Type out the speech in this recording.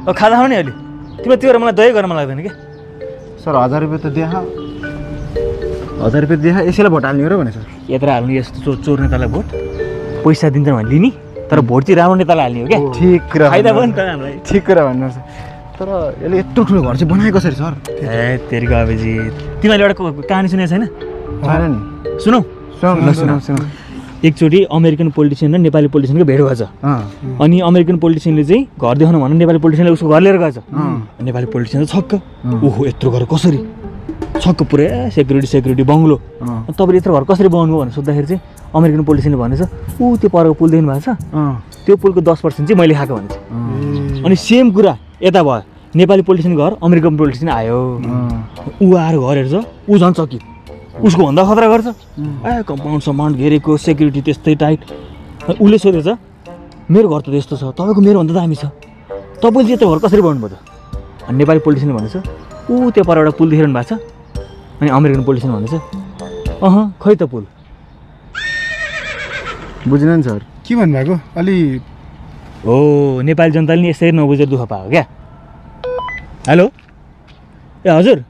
अब खाँदा खाऊ नि अलि तिम्रो त्यो मलाई दही गर्न मन लाग्दैन क्या सर 1000 रुपियाँ त दिए 1000 रुपियाँ दिए यसैलाई भोट हाल्ने हो र भने सर यत्र हाल्नु यस्तो चोर नेतालाई भोट पैसा दिन्छ भने लिने तर भोट चाहिँ राम्रो नेतालाई हाल्ने हो क्या ठिक कुरा फाइदा भयो नि त हामीलाई ठिक कुरा भन्नुहोस् तर यसले यत्रो ठुलो घर चाहिँ बनाएको कसरी सर ए तेरिको अबेजी तिमीले एउटा कहानी सुनेको छैन छैन नि सुनौ सुनौ एकचोटि अमेरिकन पोलिटिसियन र नेपाली पोलिटिसियनको भेट भएछ अनि अमेरिकन पोलिटिसियनले चाहिँ घर देखाउनु भन्नु नेपाली पोलिटिसियनले उसको घर लिएर गएछ नेपाली पोलिटिसियन छक्क ओहो यत्रो घर कसरी छक्क पुरै सेक्युरिटी बङ्गलो तपाईँले यत्रो घर कसरी बनाउनु भनेर सोद्धाखेरि चाहिँ अमेरिकन पोलिटिसियनले भनेछ ऊ त्यो परको पुल देख्नु भएको छ त्यो पुलको 10% चाहिँ मैले खाएको भनेछ अनि सेम कुरा यता भयो नेपाली पोलिटिसियनको घर अमेरिकन पोलिटिसियन आयो ऊ आएर घर हेर्छ ऊ झन् चकित उसको भन्दा खतरा गर्छ ए कम्पाउन्ड घेरेको सेक्युरिटी त्यस्तै टाइट उसले सोधेछ मेरो घर त त्यस्तो छ तपाईँको मेरो भन्दा दामी छ तपाईँले यत्रो घर कसरी बनाउनु भयो त अनि नेपाली पोलिटिसियनले भनेछ ऊ त्यो पर एउटा पुल देखिरहनु भएको छ अनि अमेरिकन पोलिटिसियन भनेछ खै त पुल बुझ्नु नि सर के भन्नुभएको अलि हो नेपाली जनताले नि यसरी नबुझेर दुःख पायो क्या हेलो ए हजुर